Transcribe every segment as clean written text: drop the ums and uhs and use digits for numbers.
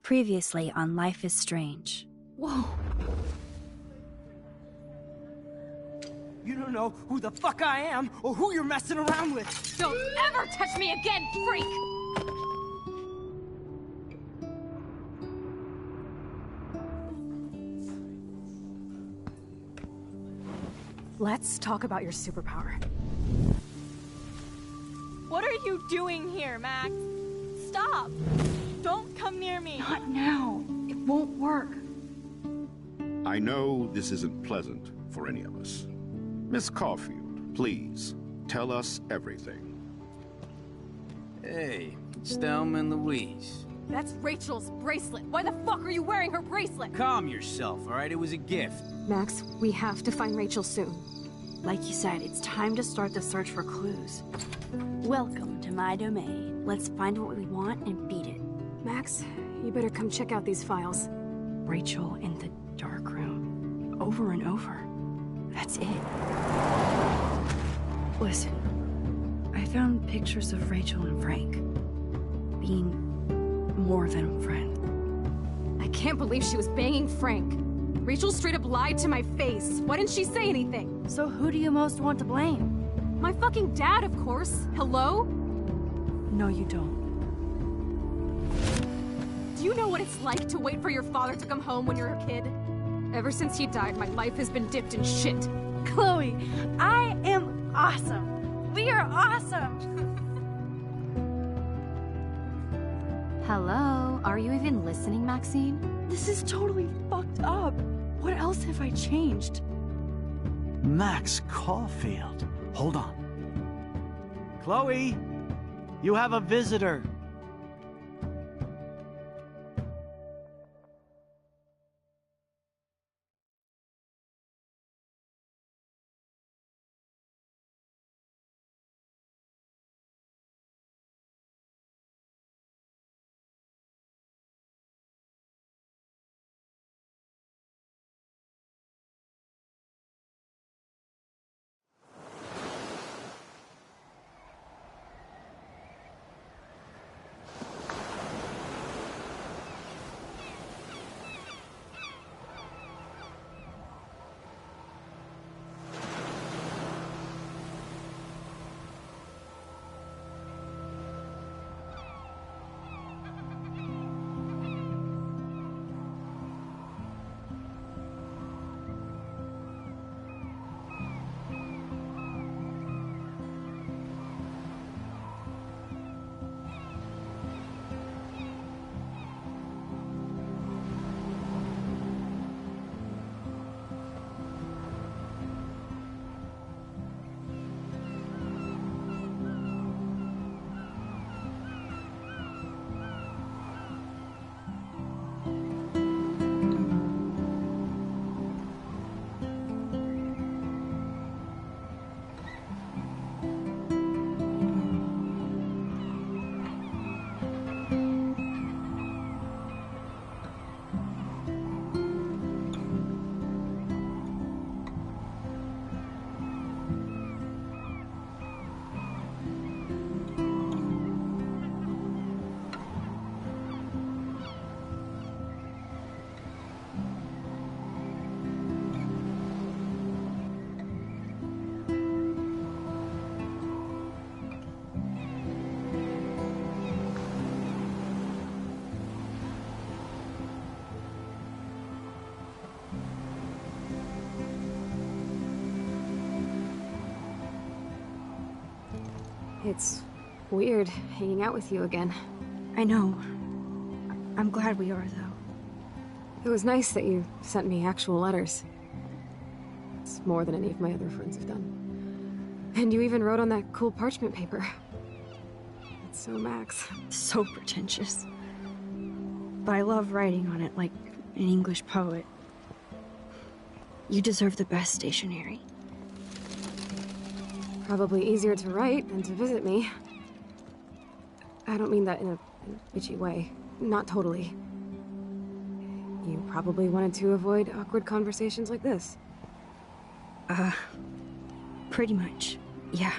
Previously on Life is Strange. Whoa. You don't know who the fuck I am or who you're messing around with. Don't ever touch me again, freak! Let's talk about your superpower. What are you doing here, Max? Stop! Don't come near me! Not now. It won't work. I know this isn't pleasant for any of us. Miss Caulfield, please, tell us everything. Hey, it's Thelma and Louise. That's Rachel's bracelet. Why the fuck are you wearing her bracelet? Calm yourself, all right? It was a gift. Max, we have to find Rachel soon. Like you said, it's time to start the search for clues. Welcome to my domain. Let's find what we want and beat it. Max, you better come check out these files. Rachel in the dark room. Over and over. That's it. Listen, I found pictures of Rachel and Frank being more than a friend. I can't believe she was banging Frank. Rachel straight up lied to my face. Why didn't she say anything? So who do you most want to blame? My fucking dad, of course. Hello? No, you don't. Do you know what it's like to wait for your father to come home when you're a kid? Ever since he died, my life has been dipped in shit. Chloe, I am awesome. We are awesome. Hello? Are you even listening, Maxine? This is totally fucked up. What else have I changed? Max Caulfield. Hold on. Chloe, you have a visitor. It's weird hanging out with you again. I know. I'm glad we are, though. It was nice that you sent me actual letters. It's more than any of my other friends have done. And you even wrote on that cool parchment paper. It's so Max. So pretentious. But I love writing on it like an English poet. You deserve the best stationery. Probably easier to write than to visit me. I don't mean that in a bitchy way. Not totally. You probably wanted to avoid awkward conversations like this. Pretty much, yeah.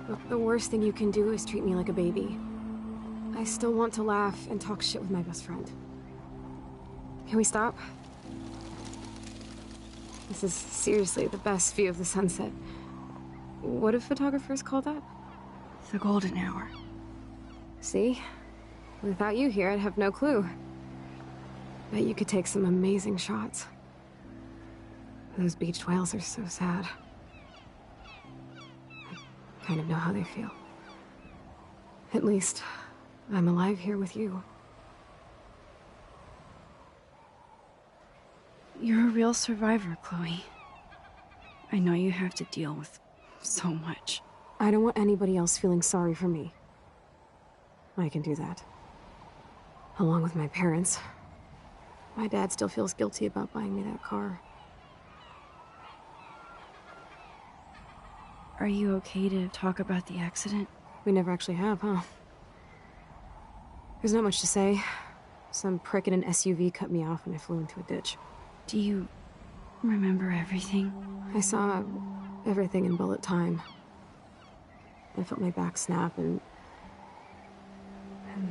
Look, the worst thing you can do is treat me like a baby. I still want to laugh and talk shit with my best friend. Can we stop? This is seriously the best view of the sunset. What do photographers call that? The golden hour. See? Without you here, I'd have no clue. Bet you could take some amazing shots. Those beached whales are so sad. I kind of know how they feel. At least, I'm alive here with you. You're a real survivor, Chloe. I know you have to deal with so much. I don't want anybody else feeling sorry for me. I can do that. Along with my parents. My dad still feels guilty about buying me that car. Are you okay to talk about the accident? We never actually have, huh? There's not much to say. Some prick in an SUV cut me off and I flew into a ditch. Do you remember everything? I saw everything in bullet time. I felt my back snap and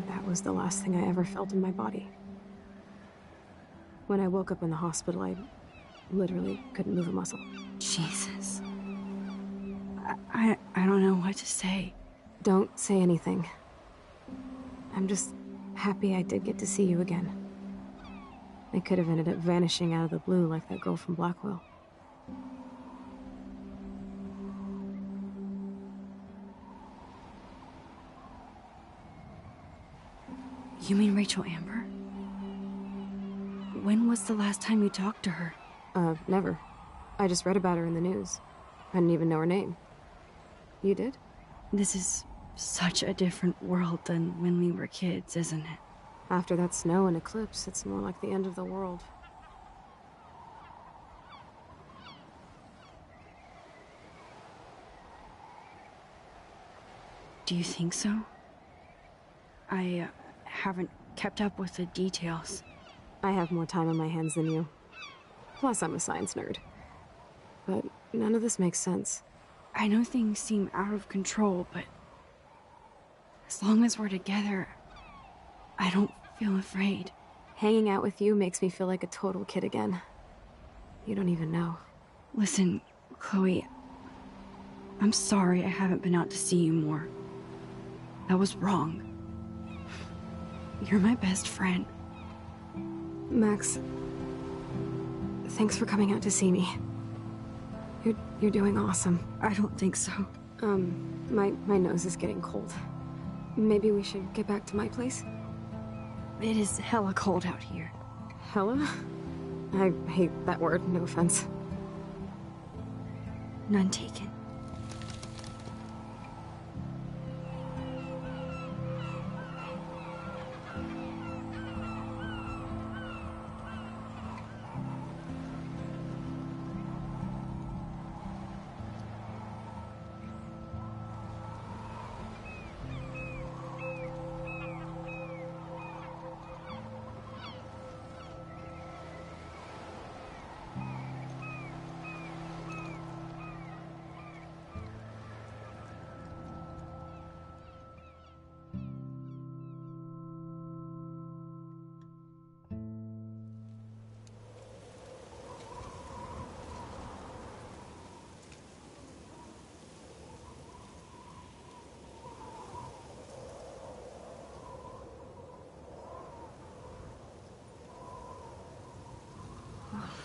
that was the last thing I ever felt in my body. When I woke up in the hospital, I literally couldn't move a muscle. Jesus. I don't know what to say. Don't say anything. I'm just happy I did get to see you again. I could have ended up vanishing out of the blue like that girl from Blackwell. You mean Rachel Amber? When was the last time you talked to her? Never. I just read about her in the news. I didn't even know her name. You did? This is such a different world than when we were kids, isn't it? After that snow and eclipse, it's more like the end of the world. Do you think so? I haven't kept up with the details. I have more time on my hands than you. Plus, I'm a science nerd. But none of this makes sense. I know things seem out of control, but as long as we're together, I don't feel afraid. Hanging out with you makes me feel like a total kid again. You don't even know. Listen, Chloe, I'm sorry I haven't been out to see you more. That was wrong. You're my best friend. Max, thanks for coming out to see me. You're doing awesome. I don't think so. My nose is getting cold. Maybe we should get back to my place? It is hella cold out here. Hella? I hate that word, no offense. None taken.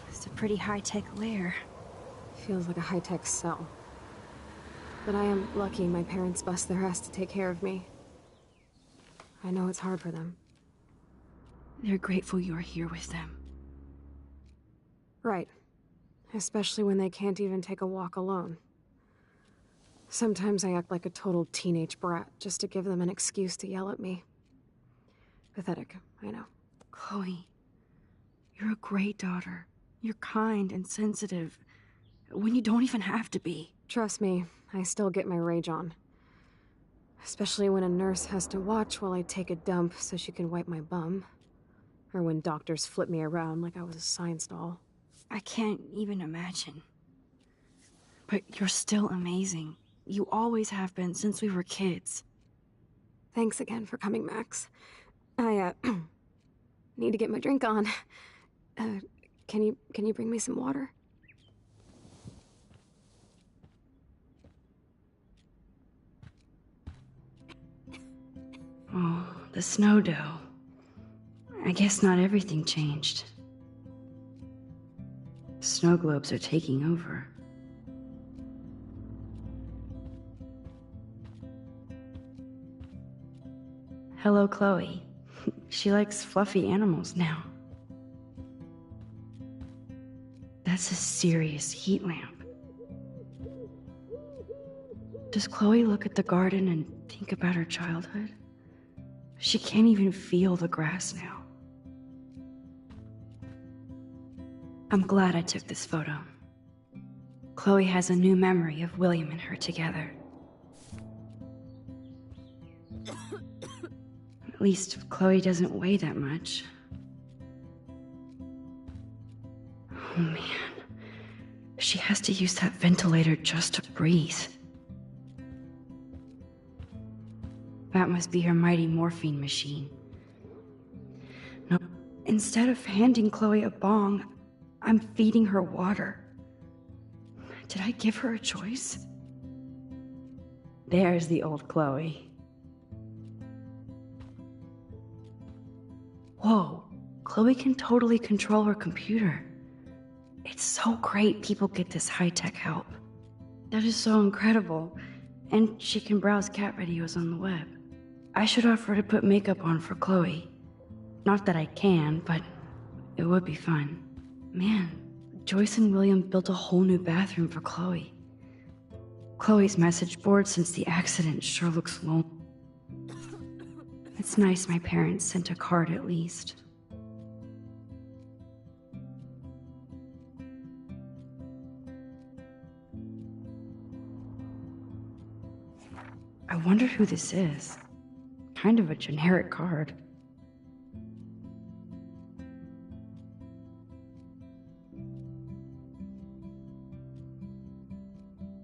It's a pretty high-tech lair. Feels like a high-tech cell. But I am lucky my parents bust their ass to take care of me. I know it's hard for them. They're grateful you're here with them. Right. Especially when they can't even take a walk alone. Sometimes I act like a total teenage brat just to give them an excuse to yell at me. Pathetic, I know. Chloe, you're a great daughter. You're kind and sensitive when you don't even have to be. Trust me, I still get my rage on. Especially when a nurse has to watch while I take a dump so she can wipe my bum. Or when doctors flip me around like I was a science doll. I can't even imagine. But you're still amazing. You always have been since we were kids. Thanks again for coming, Max. I, need to get my drink on. Can you bring me some water? Oh, the snow dough. I guess not everything changed. Snow globes are taking over. Hello, Chloe. She likes fluffy animals now. That's a serious heat lamp. Does Chloe look at the garden and think about her childhood? She can't even feel the grass now. I'm glad I took this photo. Chloe has a new memory of William and her together. At least Chloe doesn't weigh that much. Oh man. She has to use that ventilator just to breathe. That must be her mighty morphine machine. No, instead of handing Chloe a bong, I'm feeding her water. Did I give her a choice? There's the old Chloe. Whoa, Chloe can totally control her computer. It's so great people get this high-tech help. That is so incredible. And she can browse cat videos on the web. I should offer to put makeup on for Chloe. Not that I can, but it would be fun. Man, Joyce and William built a whole new bathroom for Chloe. Chloe's message board since the accident sure looks lonely. It's nice my parents sent a card at least. I wonder who this is. Kind of a generic card.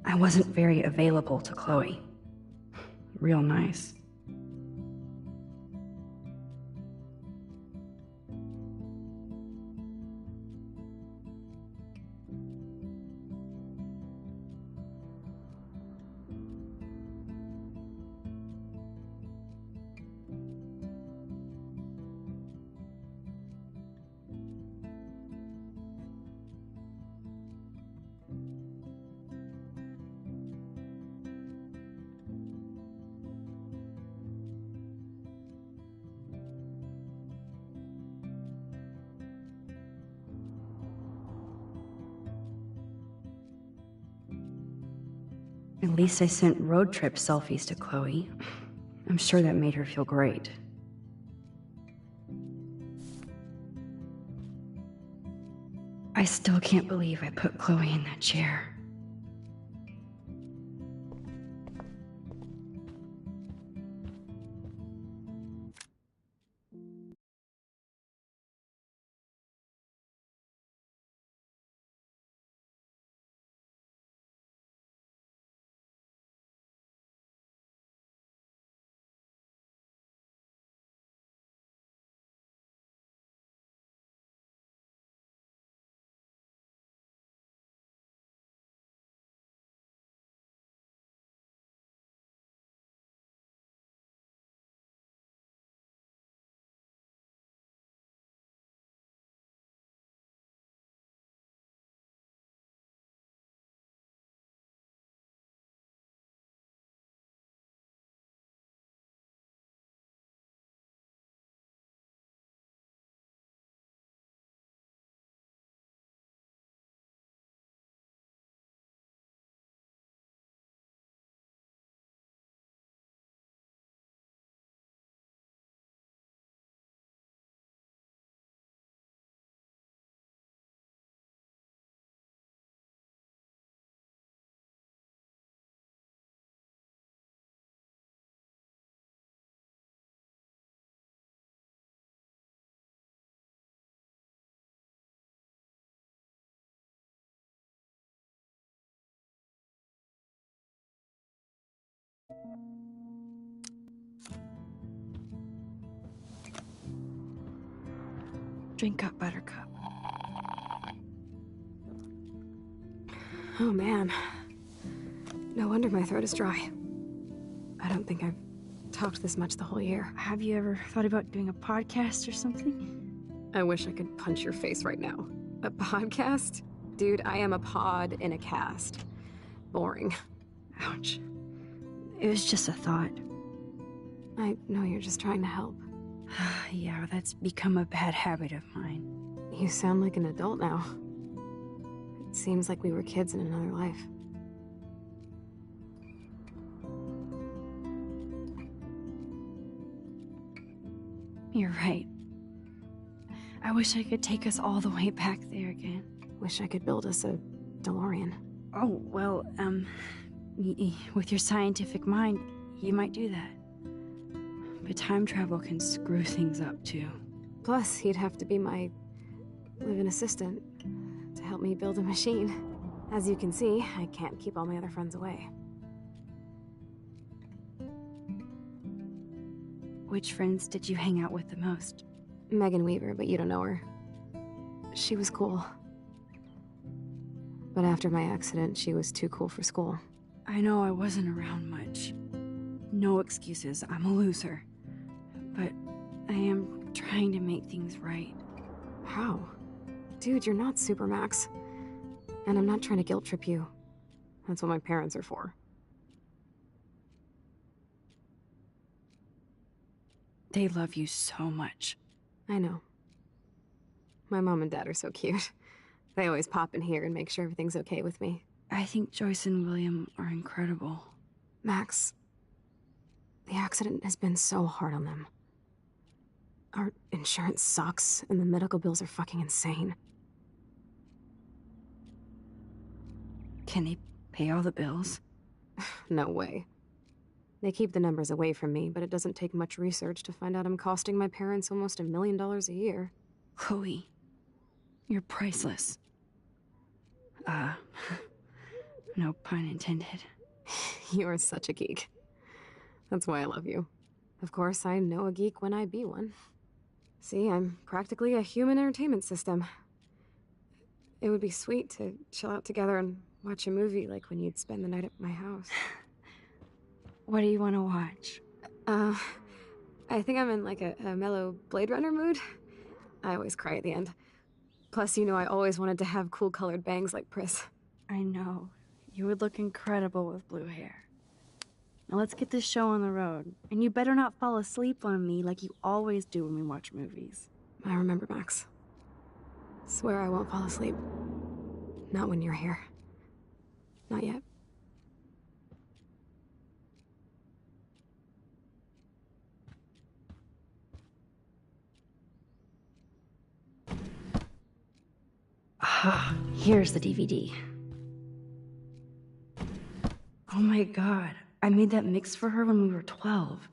I wasn't very available to Chloe. Real nice. At least I sent road trip selfies to Chloe. I'm sure that made her feel great. I still can't believe I put Chloe in that chair. Drink up, Buttercup. Oh man. No wonder my throat is dry. I don't think I've talked this much the whole year. Have you ever thought about doing a podcast or something? I wish I could punch your face right now. A podcast? Dude, I am a pod in a cast. Boring. Ouch. It was just a thought. I know you're just trying to help. Yeah, that's become a bad habit of mine. You sound like an adult now. It seems like we were kids in another life. You're right. I wish I could take us all the way back there again. Wish I could build us a DeLorean. Oh, well, with your scientific mind, you might do that. But time travel can screw things up, too. Plus, he'd have to be my live-in assistant to help me build a machine. As you can see, I can't keep all my other friends away. Which friends did you hang out with the most? Megan Weaver, but you don't know her. She was cool. But after my accident, she was too cool for school. I know I wasn't around much. No excuses, I'm a loser. But I am trying to make things right. How? Dude, you're not Supermax. And I'm not trying to guilt trip you. That's what my parents are for. They love you so much. I know. My mom and dad are so cute. They always pop in here and make sure everything's okay with me. I think Joyce and William are incredible. Max, the accident has been so hard on them. Our insurance sucks, and the medical bills are fucking insane. Can they pay all the bills? No way. They keep the numbers away from me, but it doesn't take much research to find out I'm costing my parents almost $1 million a year. Chloe, you're priceless. No pun intended. You are such a geek. That's why I love you. Of course, I know a geek when I be one. See, I'm practically a human entertainment system. It would be sweet to chill out together and watch a movie like when you'd spend the night at my house. What do you want to watch? I think I'm in like a mellow Blade Runner mood. I always cry at the end. Plus, you know I always wanted to have cool colored bangs like Pris. I know. You would look incredible with blue hair. Now let's get this show on the road. And you better not fall asleep on me like you always do when we watch movies. I remember, Max. Swear I won't fall asleep. Not when you're here. Not yet. Ah, here's the DVD. Oh my god, I made that mix for her when we were 12.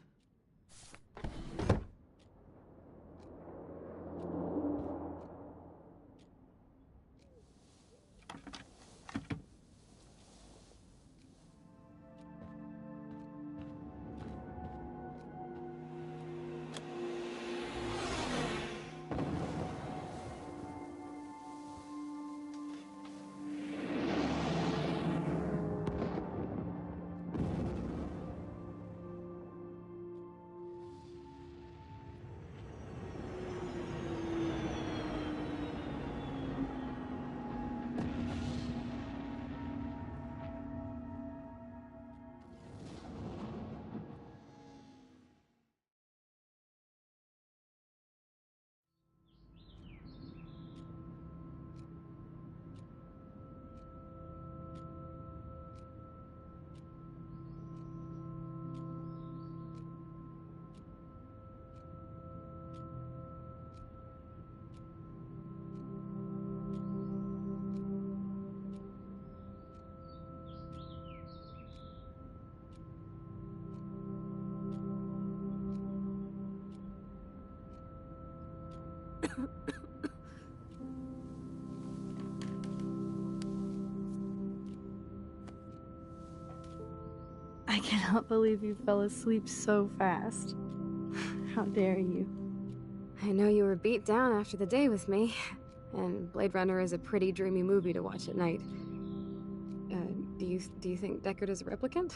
I cannot believe you fell asleep so fast. How dare you? I know you were beat down after the day with me, and Blade Runner is a pretty dreamy movie to watch at night. Do you think Deckard is a replicant?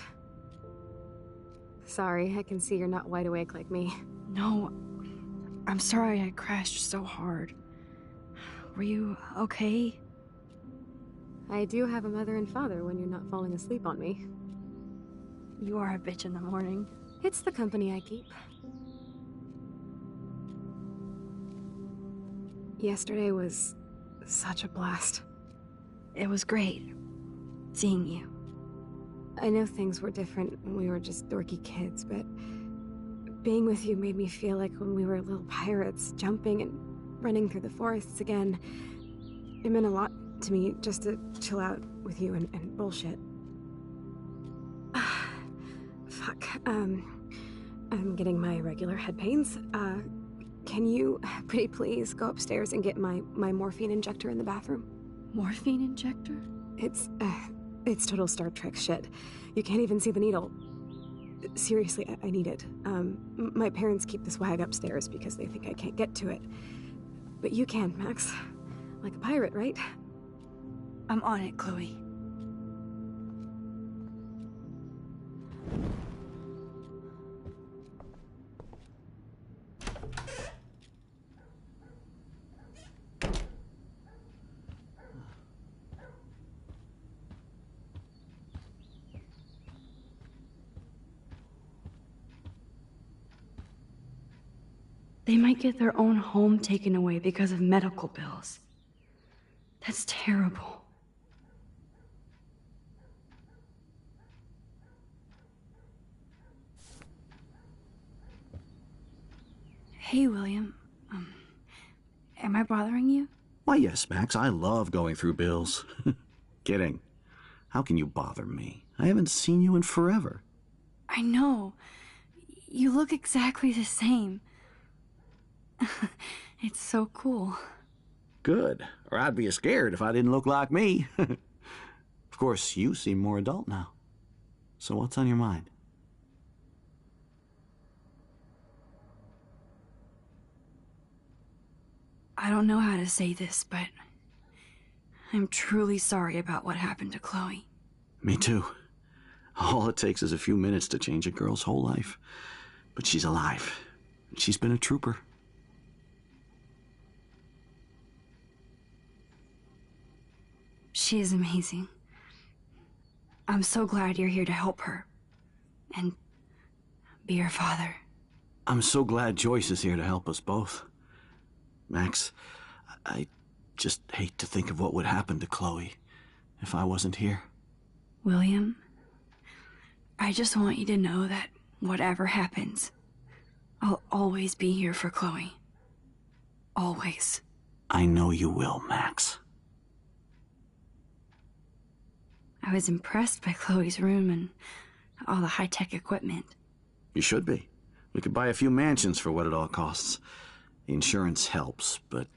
Sorry, I can see you're not wide awake like me. No, I'm sorry I crashed so hard. Were you okay? I do have a mother and father when you're not falling asleep on me. You are a bitch in the morning. It's the company I keep. Yesterday was such a blast. It was great seeing you. I know things were different when we were just dorky kids, but being with you made me feel like when we were little pirates, jumping and running through the forests again. It meant a lot to me just to chill out with you and bullshit. Fuck. I'm getting my regular head pains. Can you, pretty please, go upstairs and get my morphine injector in the bathroom? Morphine injector? It's total Star Trek shit. You can't even see the needle. Seriously, I need it. My parents keep this wag upstairs because they think I can't get to it. But you can, Max. Like a pirate, right? I'm on it, Chloe. They might get their own home taken away because of medical bills. That's terrible. Hey, William. Am I bothering you? Why, yes, Max. I love going through bills. Kidding. How can you bother me? I haven't seen you in forever. I know. You look exactly the same. It's so cool. Good. Or I'd be scared if I didn't look like me. Of course, you seem more adult now. So what's on your mind? I don't know how to say this, but I'm truly sorry about what happened to Chloe. Me too. All it takes is a few minutes to change a girl's whole life. But she's alive. She's been a trooper. She is amazing. I'm so glad you're here to help her. And be her father. I'm so glad Joyce is here to help us both. Max, I just hate to think of what would happen to Chloe if I wasn't here. William, I just want you to know that whatever happens, I'll always be here for Chloe. Always. I know you will, Max. I was impressed by Chloe's room and all the high-tech equipment. You should be. We could buy a few mansions for what it all costs. The insurance helps, but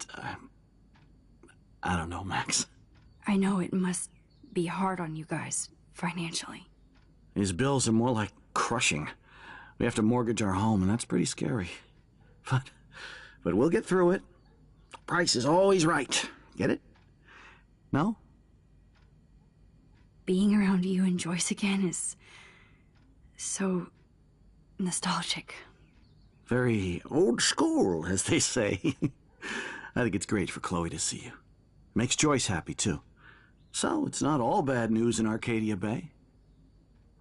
I don't know, Max. I know it must be hard on you guys, financially. These bills are more like crushing. We have to mortgage our home, and that's pretty scary. But we'll get through it. Price is always right. Get it? No? Being around you and Joyce again is so nostalgic. Very old school, as they say. I think it's great for Chloe to see you. Makes Joyce happy, too. So, it's not all bad news in Arcadia Bay.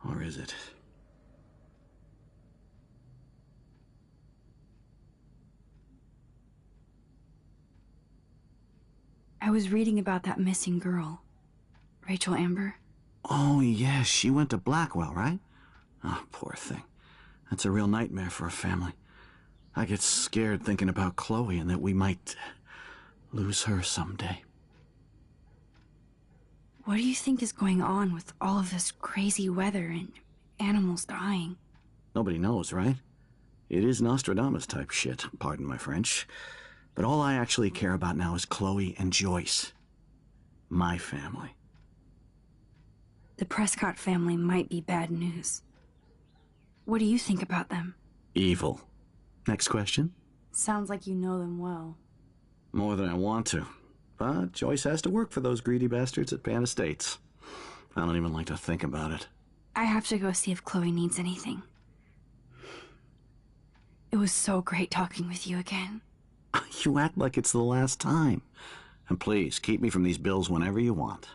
Or is it? I was reading about that missing girl, Rachel Amber. Oh, yes, she went to Blackwell, right? Oh, poor thing. That's a real nightmare for a family. I get scared thinking about Chloe and that we might lose her someday. What do you think is going on with all of this crazy weather and animals dying? Nobody knows, right? It is Nostradamus-type shit, pardon my French. But all I actually care about now is Chloe and Joyce. My family. The Prescott family might be bad news. What do you think about them? Evil. Next question. Sounds like you know them well. More than I want to. But Joyce has to work for those greedy bastards at Pan Estates. I don't even like to think about it. I have to go see if Chloe needs anything. It was so great talking with you again. You act like it's the last time. And please, keep me from these bills whenever you want.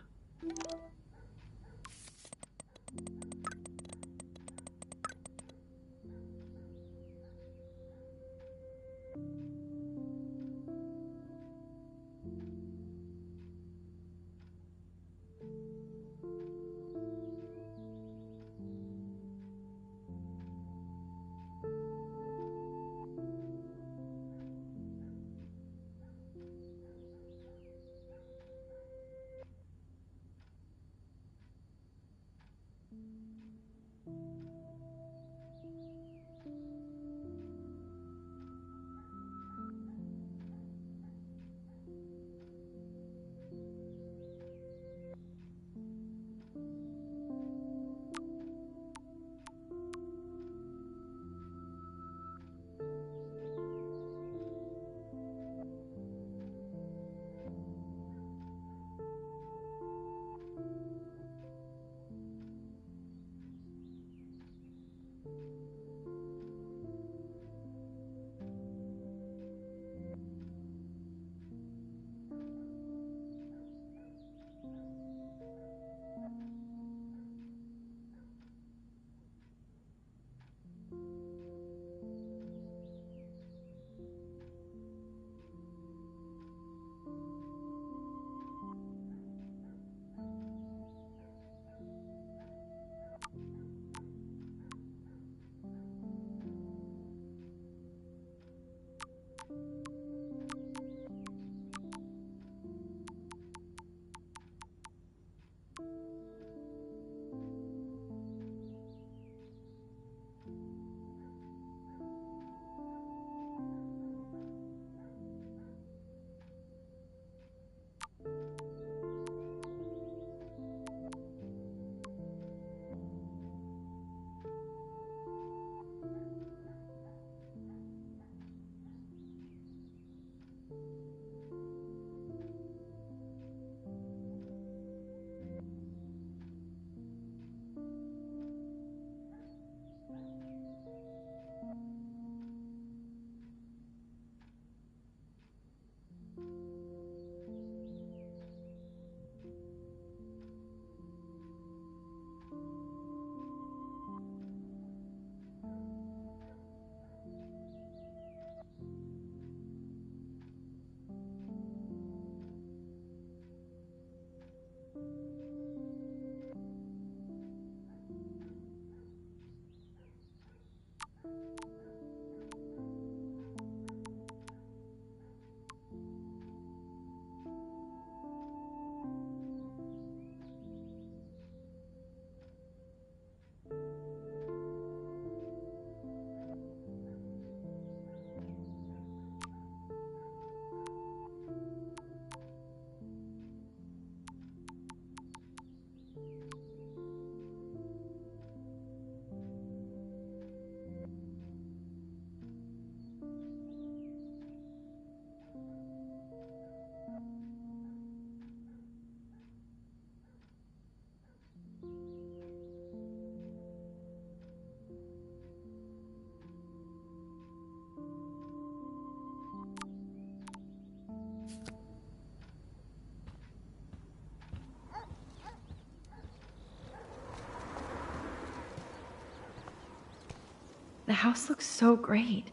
The house looks so great.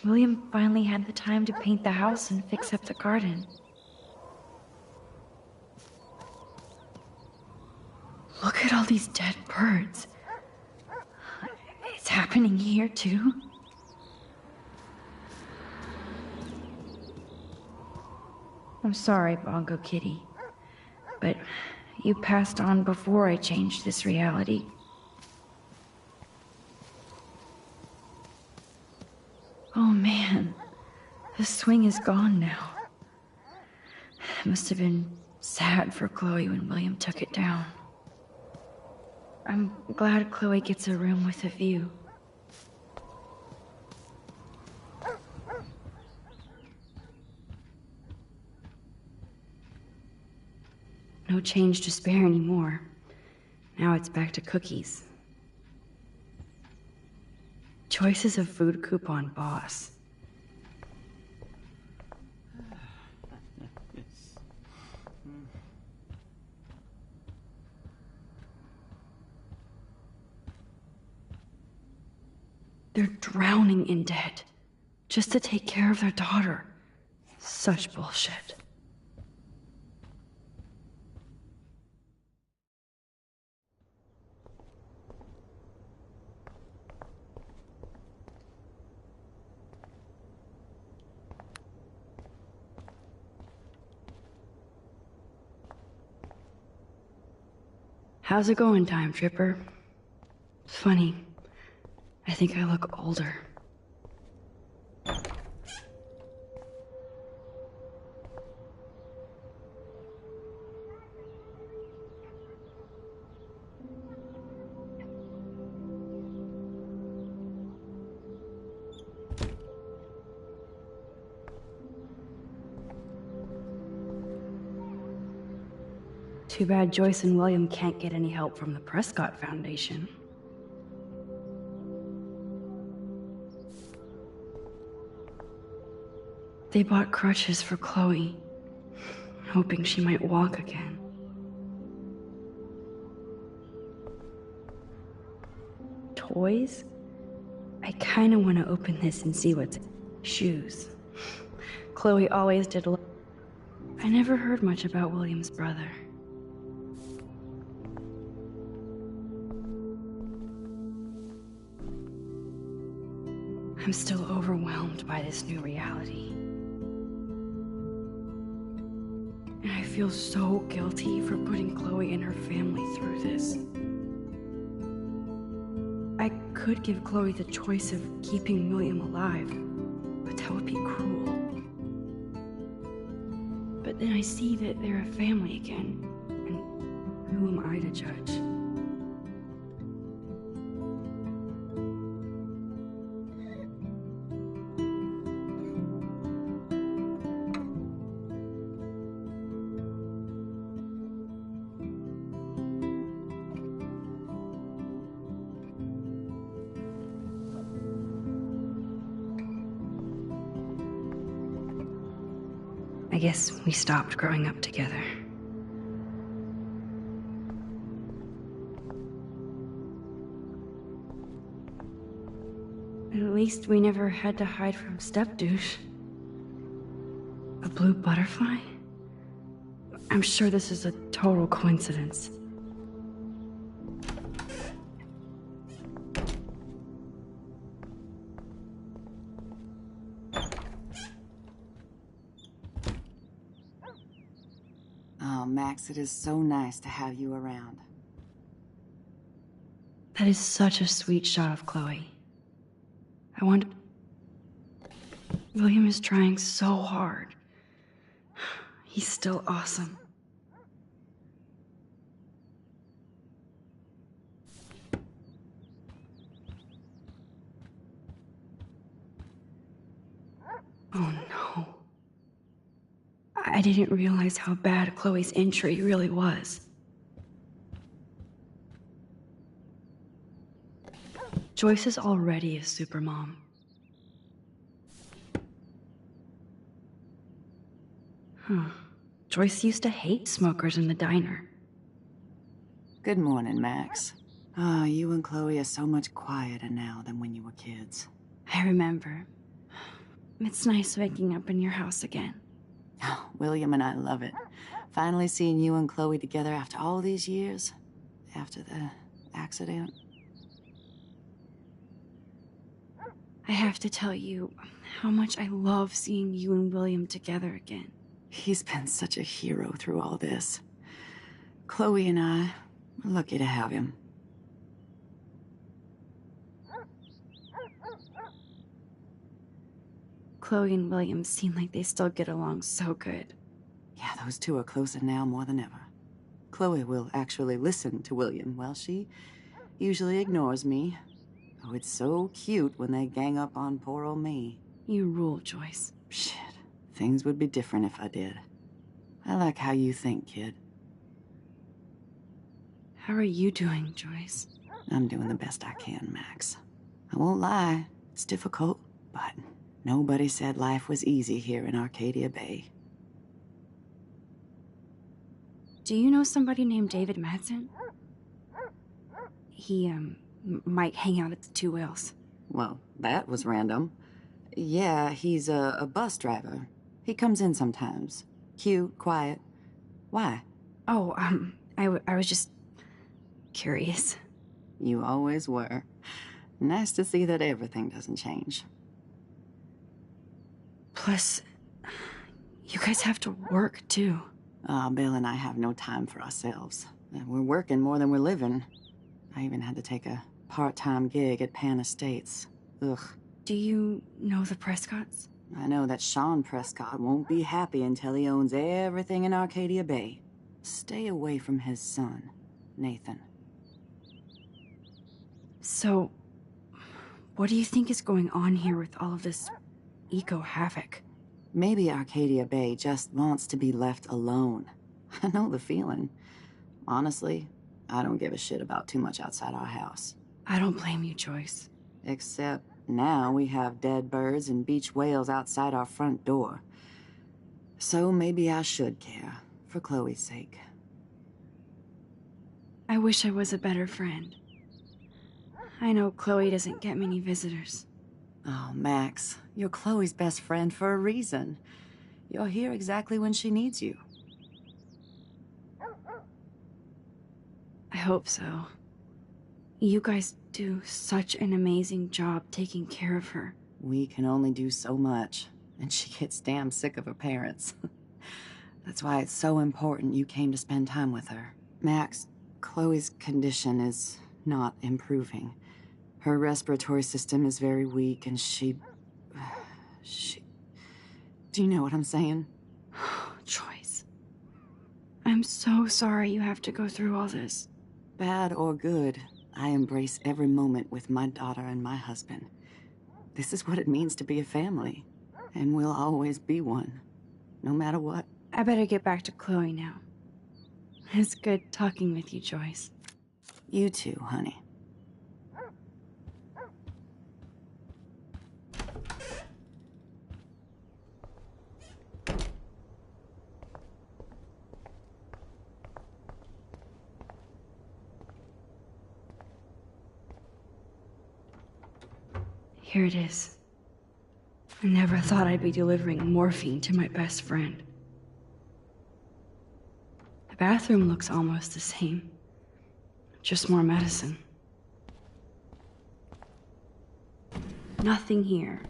William finally had the time to paint the house and fix up the garden. Look at all these dead birds. It's happening here, too. I'm sorry, Bongo Kitty, but you passed on before I changed this reality. Oh man, the swing is gone now. It must have been sad for Chloe when William took it down. I'm glad Chloe gets a room with a view. No change to spare anymore. Now it's back to cookies. Joyce is a food coupon boss. They're drowning in debt just to take care of their daughter. Such bullshit. How's it going, Time Tripper? Funny. I think I look older. Too bad Joyce and William can't get any help from the Prescott Foundation. They bought crutches for Chloe, hoping she might walk again. Toys? I kinda wanna open this and see what's... Shoes. Chloe always did I never heard much about William's brother. I'm still overwhelmed by this new reality. And I feel so guilty for putting Chloe and her family through this. I could give Chloe the choice of keeping William alive, but that would be cruel. But then I see that they're a family again, and who am I to judge? I guess we stopped growing up together. At least we never had to hide from step-douche. A blue butterfly? I'm sure this is a total coincidence. Oh, Max, it is so nice to have you around. That is such a sweet shot of Chloe. I want... William is trying so hard. He's still awesome. Oh no. I didn't realize how bad Chloe's injury really was. Joyce is already a supermom. Joyce used to hate smokers in the diner. Good morning, Max. Oh, you and Chloe are so much quieter now than when you were kids. I remember. It's nice waking up in your house again. Oh, William and I love it. Finally seeing you and Chloe together after all these years. After the accident. I have to tell you how much I love seeing you and William together again. He's been such a hero through all this. Chloe and I, we're lucky to have him. Chloe and William seem like they still get along so good. Yeah, those two are closer now more than ever. Chloe will actually listen to William, while she usually ignores me. Oh, it's so cute when they gang up on poor old me. You rule, Joyce. Shit, things would be different if I did. I like how you think, kid. How are you doing, Joyce? I'm doing the best I can, Max. I won't lie, it's difficult, but nobody said life was easy here in Arcadia Bay. Do you know somebody named David Madsen? He, might hang out at the Two Whales. Well, that was random. Yeah, he's a bus driver. He comes in sometimes. Cute, quiet. Why? Oh, I was just curious. You always were. Nice to see that everything doesn't change. Plus, you guys have to work, too. Bill and I have no time for ourselves. We're working more than we're living. I even had to take a part-time gig at Pan Estates. Ugh. Do you know the Prescotts? I know that Sean Prescott won't be happy until he owns everything in Arcadia Bay. Stay away from his son, Nathan. So, what do you think is going on here with all of this eco-havoc? Maybe Arcadia Bay just wants to be left alone. I know the feeling. Honestly, I don't give a shit about too much outside our house. I don't blame you, Joyce. Except now we have dead birds and beach whales outside our front door. So maybe I should care, for Chloe's sake. I wish I was a better friend. I know Chloe doesn't get many visitors. Oh, Max, you're Chloe's best friend for a reason. You're here exactly when she needs you. I hope so. You guys do such an amazing job taking care of her. We can only do so much, and she gets damn sick of her parents. That's why it's so important you came to spend time with her. Max, Chloe's condition is not improving. Her respiratory system is very weak, and she... Do you know what I'm saying? Joyce. I'm so sorry you have to go through all this. Bad or good, I embrace every moment with my daughter and my husband. This is what it means to be a family, and we'll always be one, no matter what. I better get back to Chloe now. It's good talking with you, Joyce. You too, honey. Here it is. I never thought I'd be delivering morphine to my best friend. The bathroom looks almost the same. Just more medicine. Nothing here.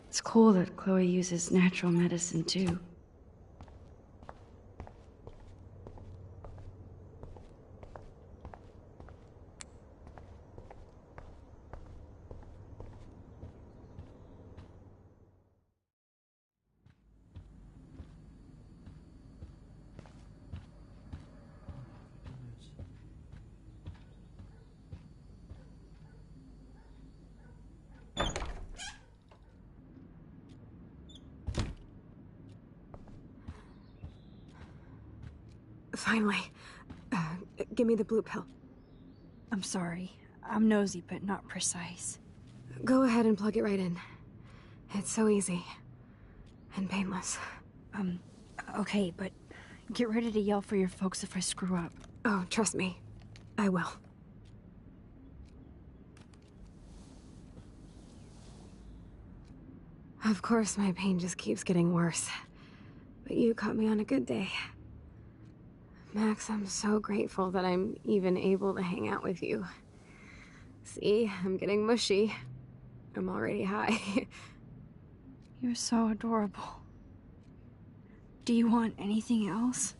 It's cool that Chloe uses natural medicine too. Finally. Give me the blue pill. I'm sorry. I'm nosy, but not precise. Go ahead and plug it right in. It's so easy. And painless. Okay, but get ready to yell for your folks if I screw up. Oh, trust me. I will. Of course, my pain just keeps getting worse. But you caught me on a good day. Max, I'm so grateful that I'm even able to hang out with you. See, I'm getting mushy. I'm already high. You're so adorable. Do you want anything else?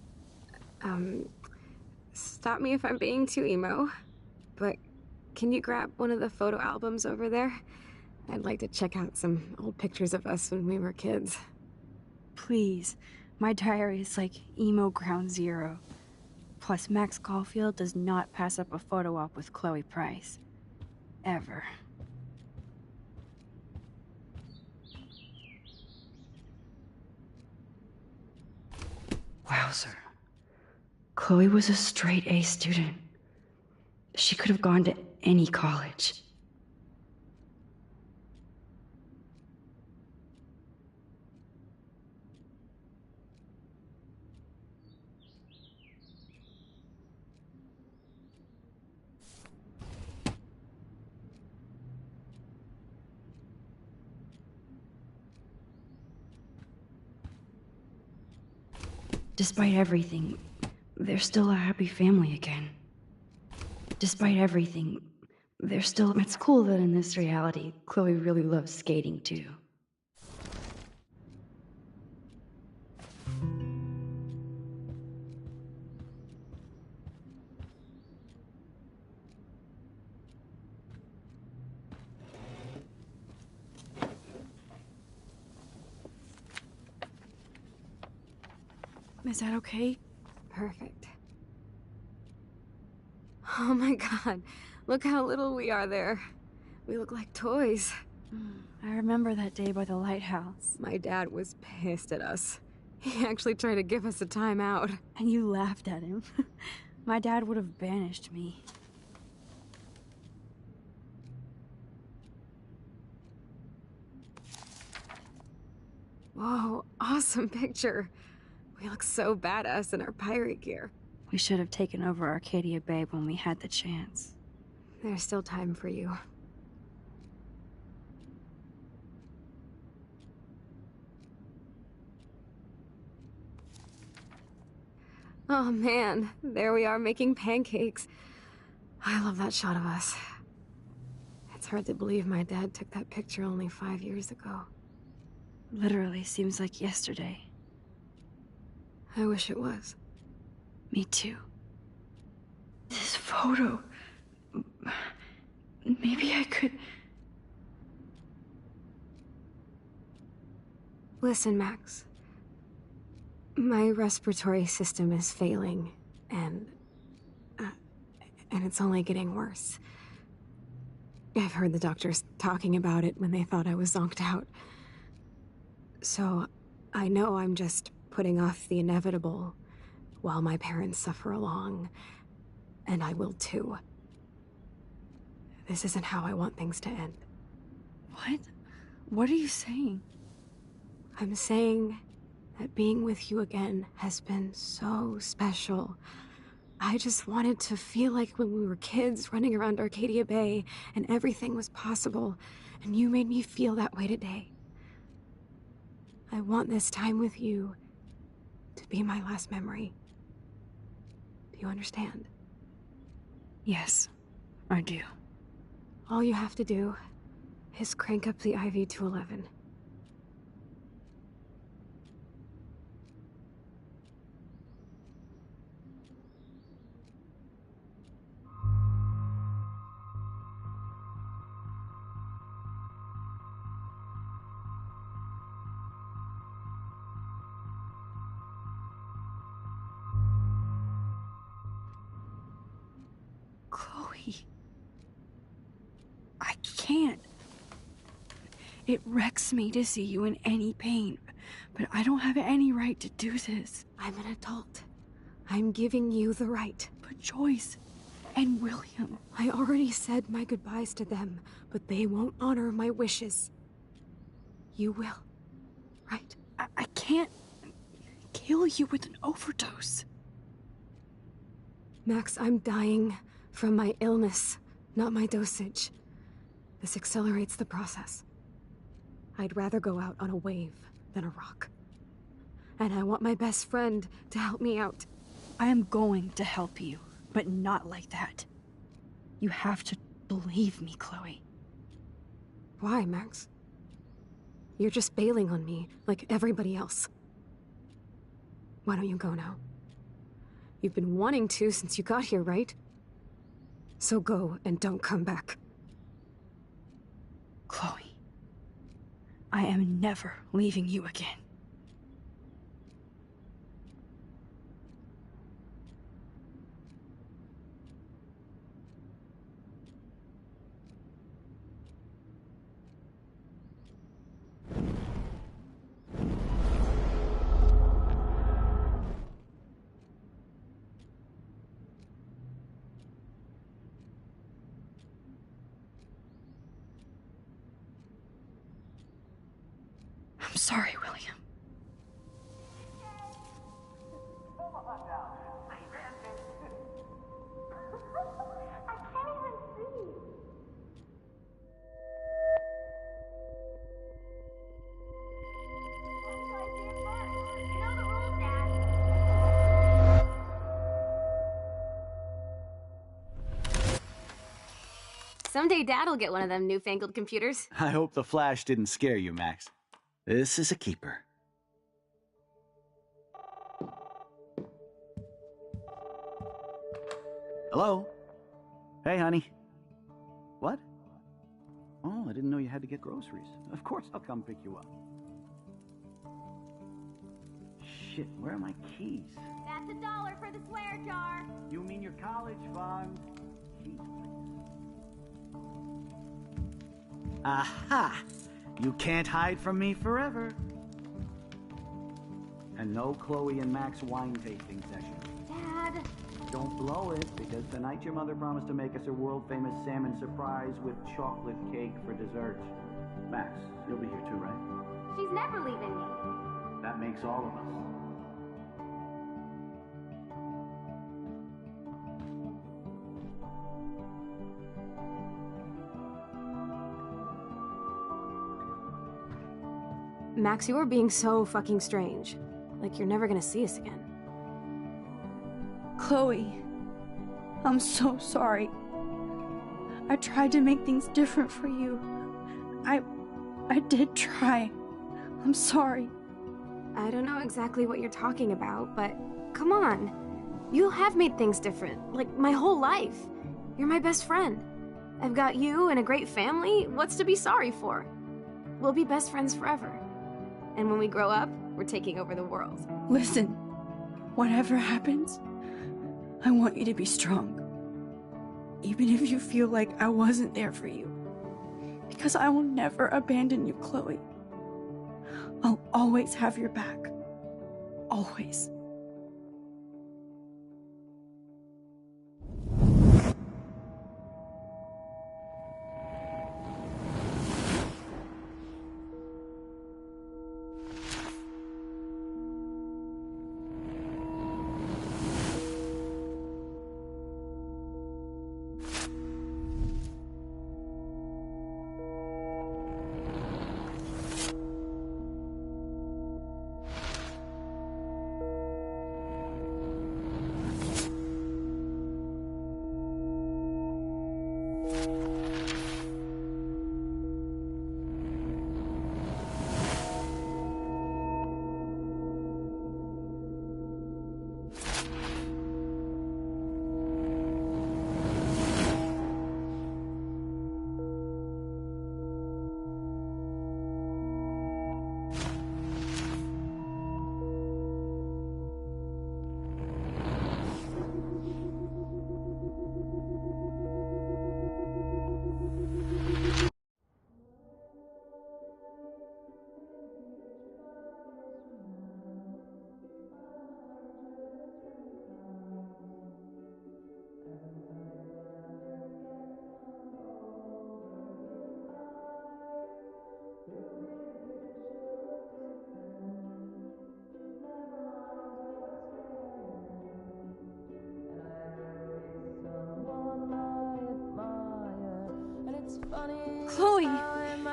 Stop me if I'm being too emo, but can you grab one of the photo albums over there? I'd like to check out some old pictures of us when we were kids. Please. My diary is like emo ground zero. Plus, Max Caulfield does not pass up a photo op with Chloe Price. Ever. Wowzer. Chloe was a straight A student. She could have gone to any college. Despite everything, they're still a happy family again. Despite everything, they're still... It's cool that in this reality, Chloe really loves skating too. Is that okay? Perfect. Oh my god, look how little we are there. We look like toys. I remember that day by the lighthouse. My dad was pissed at us. He actually tried to give us a timeout. And you laughed at him. My dad would have banished me. Whoa, awesome picture. We look so badass in our pirate gear. We should have taken over Arcadia Bay when we had the chance. There's still time for you. Oh man, there we are making pancakes. I love that shot of us. It's hard to believe my dad took that picture only 5 years ago. Literally seems like yesterday. I wish it was. Me too. This photo... Maybe I could... Listen, Max. My respiratory system is failing, and it's only getting worse. I've heard the doctors talking about it when they thought I was zonked out. So, I know I'm just putting off the inevitable while my parents suffer along, and I will too. This isn't how I want things to end. What? What are you saying? I'm saying that being with you again has been so special. I just wanted to feel like when we were kids running around Arcadia Bay and everything was possible, and you made me feel that way today. I want this time with you to be my last memory. Do you understand? Yes, I do. All you have to do is crank up the IV to 11. Chloe. I can't. It wrecks me to see you in any pain, but I don't have any right to do this. I'm an adult. I'm giving you the right. But Joyce and William... I already said my goodbyes to them, but they won't honor my wishes. You will, right? I can't kill you with an overdose. Max, I'm dying from my illness, not my dosage. This accelerates the process. I'd rather go out on a wave than a rock. And I want my best friend to help me out. I am going to help you, but not like that. You have to believe me, Chloe. Why, Max? You're just bailing on me like everybody else. Why don't you go now? You've been wanting to since you got here, right? So go and don't come back. Chloe, I am never leaving you again. sorry, William. Someday Dad'll get one of them newfangled computers. I hope the flash didn't scare you, Max. This is a keeper. Hello? Hey, honey. What? Oh, I didn't know you had to get groceries. Of course I'll come pick you up. Shit, where are my keys? That's $1 for the swear jar. You mean your college fund? Keys, please. Aha! You can't hide from me forever. And no Chloe and Max wine tasting session. Dad. Don't blow it, because tonight your mother promised to make us a world-famous salmon surprise with chocolate cake for dessert. Max, you'll be here too, right? She's never leaving me. That makes all of us. Max, you are being so fucking strange. Like you're never gonna see us again. Chloe, I'm so sorry. I tried to make things different for you. I did try. I'm sorry. I don't know exactly what you're talking about, but come on. You have made things different, like my whole life. You're my best friend. I've got you and a great family. What's to be sorry for? We'll be best friends forever. And when we grow up, we're taking over the world. Listen, whatever happens, I want you to be strong. Even if you feel like I wasn't there for you. Because I will never abandon you, Chloe. I'll always have your back. Always. Chloe,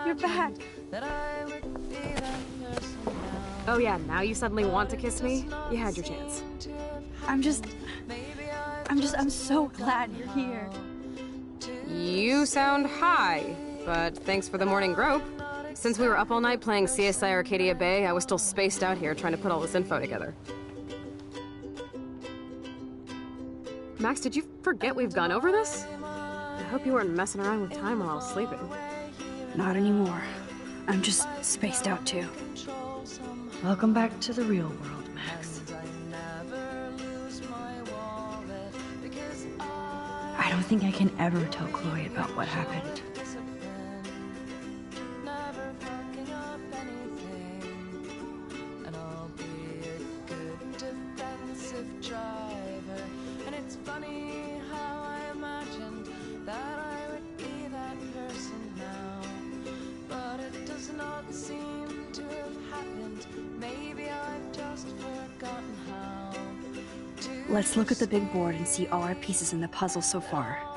you're back. Oh yeah, now you suddenly want to kiss me? You had your chance. I'm so glad you're here. You sound high, but thanks for the morning grope. Since we were up all night playing CSI Arcadia Bay, I was still spaced out here trying to put all this info together. Max, did you forget we've gone over this? I hope you weren't messing around with time while I was sleeping. Not anymore. I'm just spaced out too. Welcome back to the real world, Max. I don't think I can ever tell Chloe about what happened. Seem to have Let's look at the big board and see all our pieces in the puzzle so far.